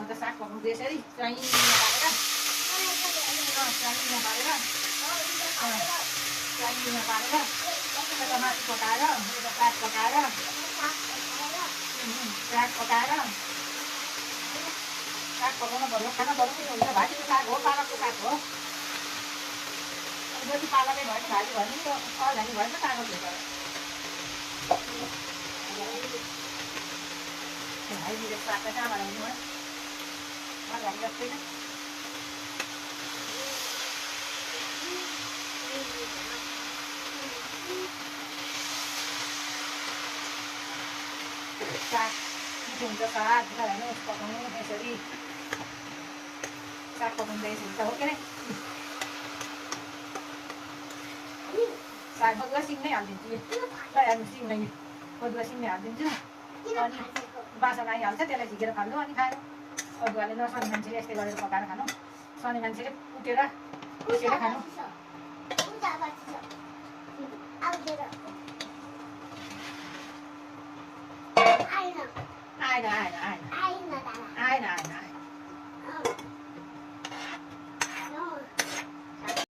त साग पकाउँछु यसरी चाहिने पारेर यता मासु पकाएर यता साग पकाएर साग पकाउनु पर्यो खाना बनाउनु हुन्छ भाजीको साग हो पालकको साग हो जति पालकै भयो नि भाजी भयो नि त्यो अलझानी भयो नि कागज हुन्छ भाइले सागलाई कहाँबाट आउनु है अलझानी जस्तै नै साग मिठो हुन्छ साग हेर्नु पकाउनु यसरी साग पकाउँदा यसरी त हो के नै साग बदुवा सिङ नै हालिदिन्छु ल हेर्नु सिङ नै बदुवा सिङ नै हालिदिन्छु अनि बासन आइहाल्छ त्यसलाई झिकेर फाल्नु अनि खानु अदुवाले नसनी मान्छेले यस्तै गरेर पकाएर खानु सनी मान्छेले कुटेर खानु आएन